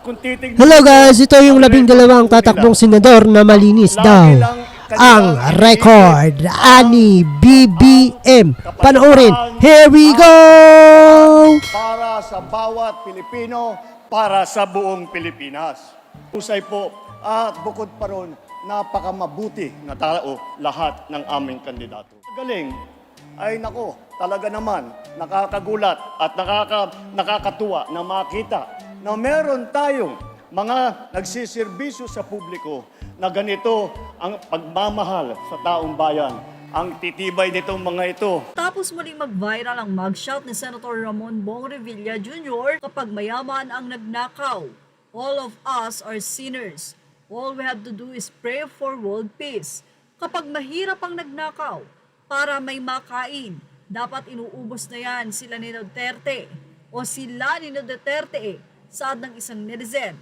kung titignan Hello guys, ito yung ang 12 record tatakbong nila, senador na malinis lagi daw lang ang kanilang record ani BBM. Panoorin. Here we go! para sa bawat Pilipino, para sa buong Pilipinas. Usay po, at bukod pa ron, napakamabuti na tao lahat ng aming kandidato. Galing, ay nako, talaga naman, nakakagulat at nakakatuwa na makita na meron tayong mga nagsisirbisyo sa publiko na ganito ang pagmamahal sa taong bayan. Ang titibay nitong mga ito. Tapos muling mag-viral ang mugshot ni Senator Ramon Bong Revilla Jr. kapag mayaman ang nagnakaw. All of us are sinners. All we have to do is pray for world peace. Kapag mahirap ang nagnakaw, para may makain, dapat inuubos na yan sila ni Duterte o sila ni Duterte saad ng isang netizen.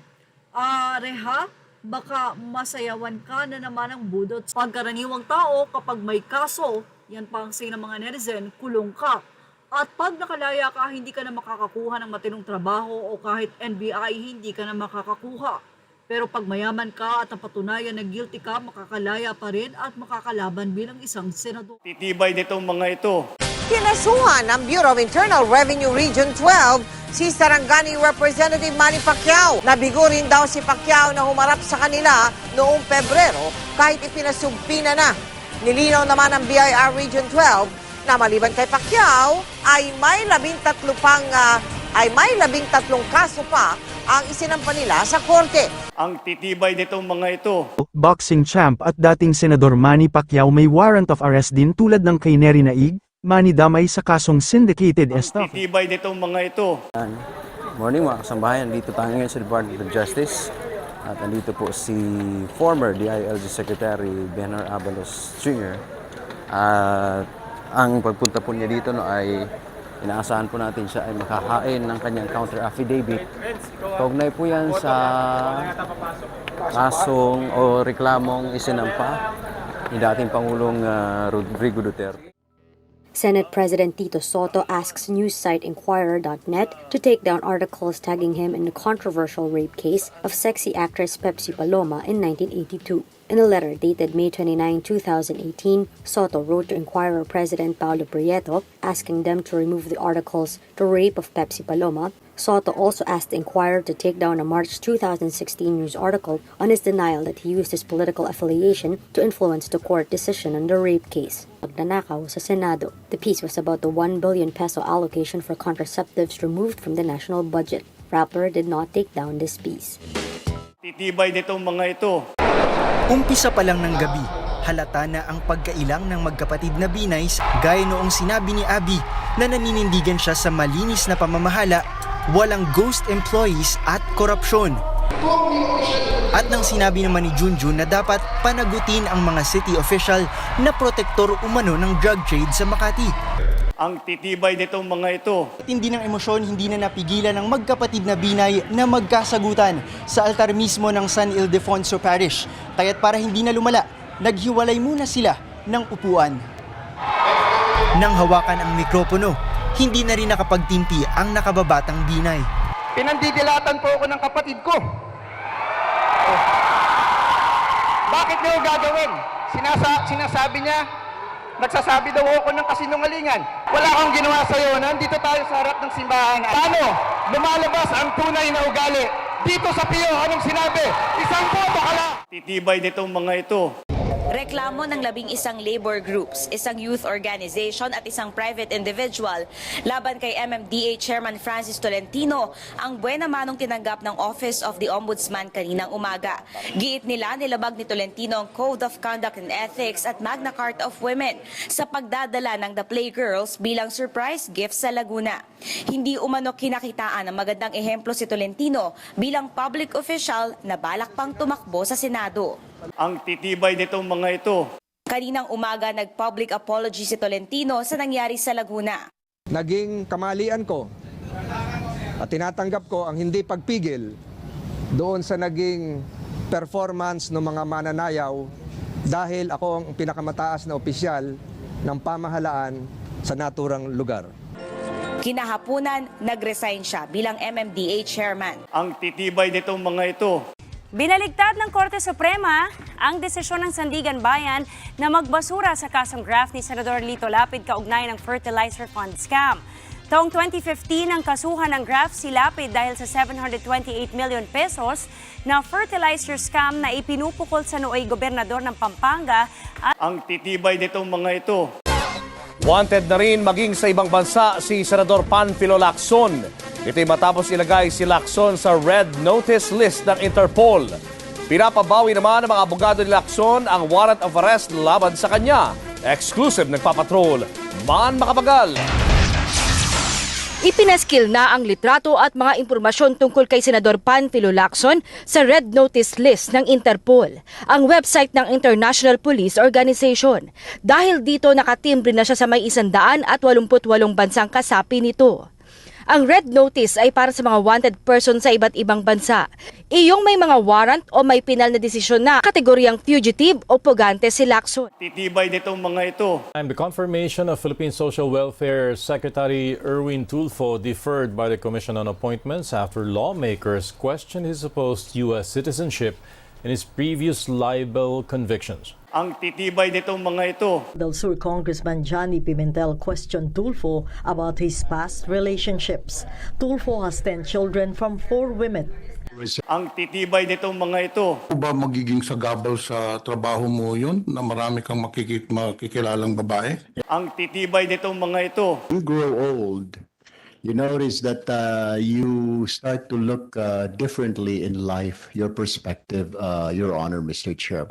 Reha, baka masayawan ka na naman ang budot. Pagkaraniwang tao, kapag may kaso, yan pa ang say ng mga netizen, kulong ka. At pag nakalaya ka, hindi ka na makakakuha ng matinong trabaho o kahit NBI, hindi ka na makakakuha. Pero pag mayaman ka at napatunayan na guilty ka, makakalaya pa rin at makakalaban bilang isang senador. Titibay nitong mga ito. Kinasuhan ng Bureau of Internal Revenue Region 12 si Sarangani Representative Manny Pacquiao. Nabigo rin daw si Pacquiao na humarap sa kanila noong Pebrero kahit ipinasumpina na. Nilinaw naman ng BIR Region 12 na maliban kay Pacquiao ay may 13 kaso pa ang isinampa nila sa korte. Ang titibay nitong mga ito. Boxing champ at dating Senador Manny Pacquiao may warrant of arrest din tulad ng kay Neri Naig, Manny damay sa kasong syndicated estafa. Titibay nitong mga ito. Morning mga kasambahayan, dito tayo ngayon sa Department of Justice at nandito po si former DILG Secretary Benhur Abalos Jr. At ang pagpunta po niya dito ay inaasahan po natin siya ay makakain ng kanyang counter affidavit. Kaugnay po yan sa kasong o reklamong isinampa ni dating Pangulong Rodrigo Duterte. Senate President Tito Soto asks news site Inquirer.net to take down articles tagging him in the controversial rape case of sexy actress Pepsi Paloma in 1982. In a letter dated May 29, 2018, Soto wrote to Inquirer President Paulo Prieto asking them to remove the articles The Rape of Pepsi Paloma. Soto also asked the Inquirer to take down a March 2016 news article on his denial that he used his political affiliation to influence the court decision on the rape case. Pagnanakaw sa Senado. The piece was about the 1 billion peso allocation for contraceptives removed from the national budget. Rappler did not take down this piece. Titibay nitong mga ito. Umpisa pa lang ng gabi, halata na ang pagkailang ng magkapatid na Binays gaya noong sinabi ni Abby na naninindigan siya sa malinis na pamamahala, walang ghost employees at korupsyon. At nang sinabi naman ni Junjun na dapat panagutin ang mga city official na protektor umano ng drug trade sa Makati. Ang titibay nitong mga ito. Tindi ng emosyon, hindi na napigilan ng magkapatid na Binay na magkasagutan sa altar mismo ng San Ildefonso Parish. Kaya't para hindi na lumala, naghiwalay muna sila ng upuan. Nang hawakan ang mikropono, hindi na rin nakapagtimpi ang nakababatang Binay. Pinandidilatan po ako ng kapatid ko. Bakit niyo gagawin? Sinasabi niya, nagsasabi daw ako ng kasinungalingan. Wala akong ginawa sa'yo. Nandito tayo sa harap ng simbahan. Paano lumalabas ang tunay na ugali? Dito sa Pio, anong sinabi? Isang boto ka lang. Titibay nitong mga ito. Reklamo ng 11 labor groups, isang youth organization at isang private individual laban kay MMDA Chairman Francis Tolentino ang buena manong tinanggap ng Office of the Ombudsman kaninang umaga. Giit nila nilabag ni Tolentino ang Code of Conduct and Ethics at Magna Carta of Women sa pagdadala ng The Playgirls bilang surprise gift sa Laguna. Hindi umano kinakitaan ang magandang ehemplo si Tolentino bilang public official na balak pang tumakbo sa Senado. Ang titibay nitong mga ito. Kaninang umaga nag-public apology si Tolentino sa nangyari sa Laguna. Naging kamalian ko at tinatanggap ko ang hindi pagpigil doon sa naging performance ng mga mananayaw dahil ako ang pinakamataas na opisyal ng pamahalaan sa naturang lugar. Kinahapunan, nag-resign siya bilang MMDA chairman. Ang titibay nitong mga ito, Binaligtad ng Korte Suprema ang desisyon ng Sandigan Bayan na magbasura sa kasong graft ni Senador Lito Lapid kaugnay ng fertilizer fund scam. Taong 2015 ang kasuhan ng graft si Lapid dahil sa 728 million pesos na fertilizer scam na ipinupukol sa nooy gobernador ng Pampanga at ang titibay nitong mga ito. Wanted na rin maging sa ibang bansa si Senador Panfilo Lacson. Ito'y matapos ilagay si Lacson sa red notice list ng Interpol. Pinapabawi naman ng mga abogado ni Lacson ang warrant of arrest laban sa kanya. Exclusive nagpapatrol, Man Makapagal. Ipinaskil na ang litrato at mga impormasyon tungkol kay Senador Panfilo Lacson sa Red Notice List ng Interpol, ang website ng International Police Organization. Dahil dito nakatimbre na siya sa may 188 bansang kasapi nito. Ang Red Notice ay para sa mga wanted person sa iba't ibang bansa. Iyong may mga warrant o may pinal na desisyon na kategoryang fugitive o pugante si Lacson. Titibay nitong mga ito. The confirmation of Philippine Social Welfare Secretary Erwin Tulfo deferred by the Commission on Appointments after lawmakers questioned his supposed U.S. citizenship and his previous libel convictions. Ang titibay nitong mga ito. Del Sur Congressman Johnny Pimentel questioned Tulfo about his past relationships. Tulfo has 10 children from 4 women. Ang titibay nitong mga ito. Ba magiging sagabal sa trabaho mo yun na marami kang makikilalang babae? Ang titibay nitong mga ito. You grow old, you notice that you start to look differently in life, your perspective, Your Honor, Mr. Chair.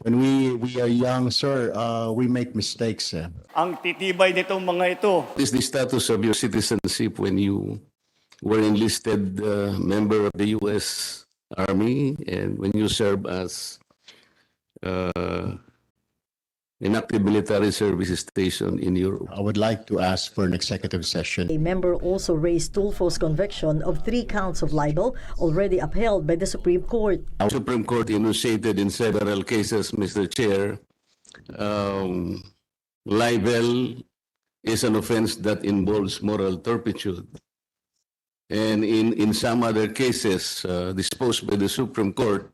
When we are young, sir, we make mistakes. Ang titibay nitong mga ito. What is the status of your citizenship when you were enlisted member of the U.S. Army and when you serve as inactive military services station in Europe? I would like to ask for an executive session. A member also raised Tulfo's conviction of 3 counts of libel already upheld by the Supreme Court. The Supreme Court enunciated in several cases, Mr. Chair, libel is an offense that involves moral turpitude. And in some other cases disposed by the Supreme Court,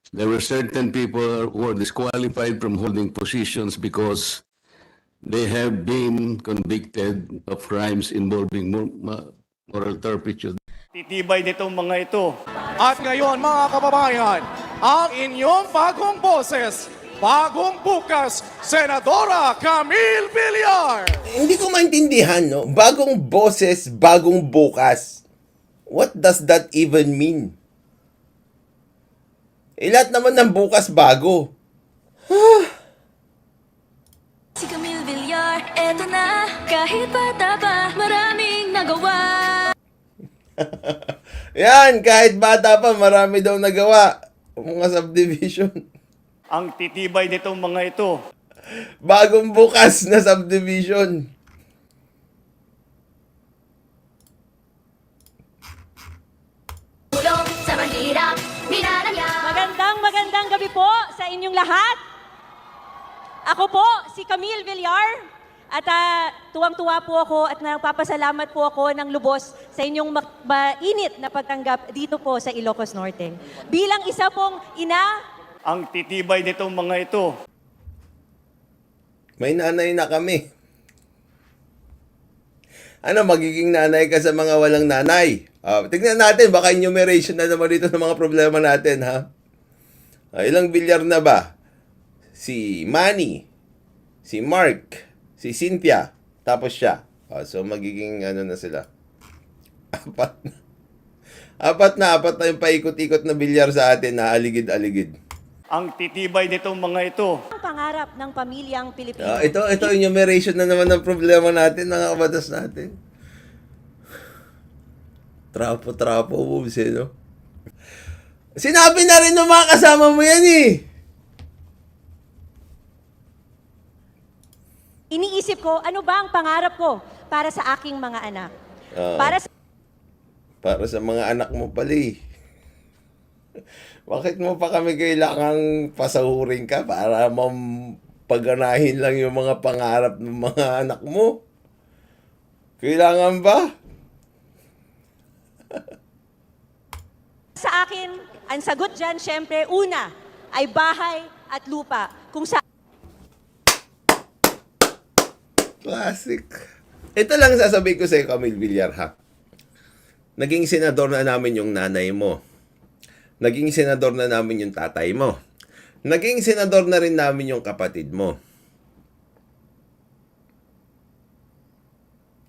there were certain people who were disqualified from holding positions because they have been convicted of crimes involving moral turpitude. Titibay nitong mga ito. At ngayon mga kababayan, ang inyong bagong boses, bagong bukas, Senadora Camille Villar. Hindi ko maintindihan, no? Bagong boses, bagong bukas. What does that even mean? Lahat naman ng bukas bago. Si Camille Villar, eto na. Kahit bata pa, maraming nagawa. Yan, kahit bata pa, marami daw nagawa. Mga subdivision. Ang titibay nitong mga ito. Bagong bukas na subdivision. Sa mahirap, Magandang gabi po sa inyong lahat. Ako po si Camille Villar at tuwang-tuwa po ako at nagpapasalamat po ako ng lubos sa inyong mainit na pagtanggap dito po sa Ilocos Norte. Bilang isa pong ina, ang titibay nitong mga ito. May nanay na kami. Ano, magiging nanay ka sa mga walang nanay? Tignan natin, baka enumeration na naman dito ng mga problema natin, ha? Ilang bilyar na ba? Si Manny, si Mark, si Cynthia, tapos siya. So, magiging ano na sila? Apat na yung paikot-ikot na bilyar sa atin na aligid-aligid. Ang titibay nitong mga ito. ang pangarap ng pamilyang Pilipino. Ito enumeration na naman ng problema natin, mga kabatas natin. Trapo moves, no? Sinabi na rin ng mga kasama mo yan, eh. Iniisip ko, ano ba ang pangarap ko para sa aking mga anak? Para sa mga anak mo pala, eh. Bakit mo pa kami kailangang pasahurin ka para paganahin lang yung mga pangarap ng mga anak mo? Kailangan ba? Sa akin, ang sagot dyan, syempre, una, ay bahay at lupa. Kung sa Classic. Ito lang sasabihin ko sa iyo, Camille Villar, ha? Naging senador na namin yung nanay mo. Naging senador na namin yung tatay mo. Naging senador na rin namin yung kapatid mo.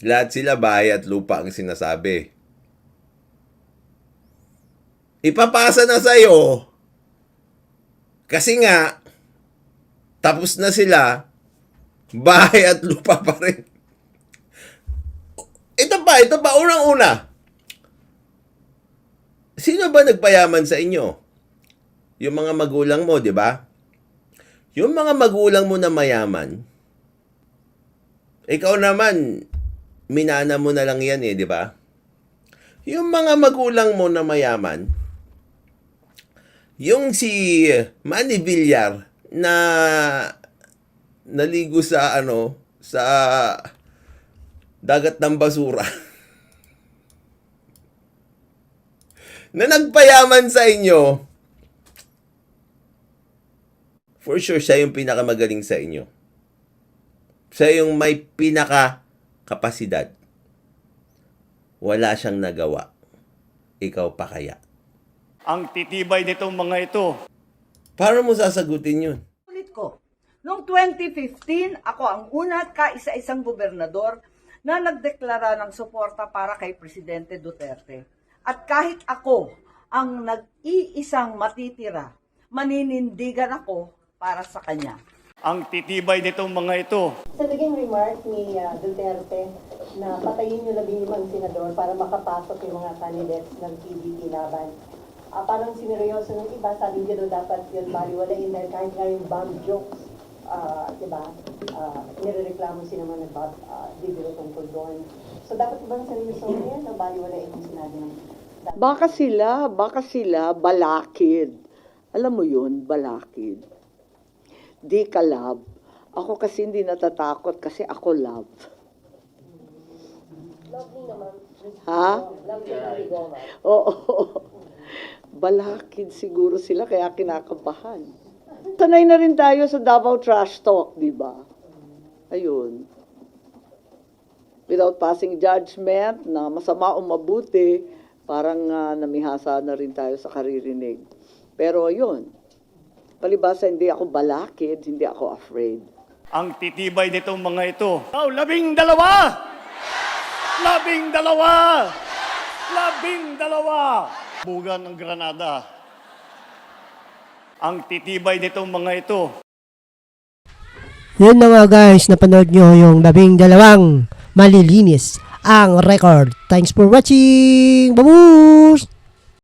Lahat sila bahay at lupa ang sinasabi. Ipapasa na sa'yo. Kasi nga, tapos na sila, bahay at lupa pa rin. Ito pa, unang-una. Sino ba nagpayaman sa inyo? Yung mga magulang mo, di ba? Yung mga magulang mo na mayaman, ikaw naman, minana mo na lang yan di ba? Yung mga magulang mo na mayaman, yung si Manny Villar na naligo sa sa dagat ng basura, na nagpayaman sa inyo, for sure, siya yung pinakamagaling sa inyo. Siya yung may pinaka-kapasidad. Wala siyang nagawa. Ikaw pa kaya? Ang titibay nitong mga ito. Paano mo sasagutin yun? Ulit ko, noong 2015, ako ang una at kaisa-isang gobernador na nagdeklara ng suporta para kay Presidente Duterte. At kahit ako ang nag-iisang matitira, maninindigan ako para sa kanya. Ang titibay nitong mga ito. Sa naging remark ni Duterte na patayin yung 15 senador para makapasok yung mga candidates ng PDP laban, parang sineryoso ng iba, sabi nyo dapat yun baliwalain dahil kahit nga yung bomb jokes, diba, nirereklamo sila naman ng Bob Dibiro tungkol doon. So dapat bang seryoso yan o baliwalain yung sinabi ng Baka sila balakid. Alam mo yun, balakid. Di ka love. Ako kasi hindi natatakot kasi ako love. Lovely naman. Ha? Lovely. Oo. Balakid siguro sila kaya kinakabahan. Sanay na rin tayo sa Davao Trash Talk, di ba? Ayun. Without passing judgment na masama o mabuti, parang namihasa na rin tayo sa karirinig. Pero ayun, palibasa hindi ako balakid, hindi ako afraid. Ang titibay nitong mga ito. 12! 12! 12! Bugan ng Granada. Ang titibay nitong mga ito. Yun na nga guys, napanood nyo yung 12 malilinis ang record. Thanks for watching! Babush!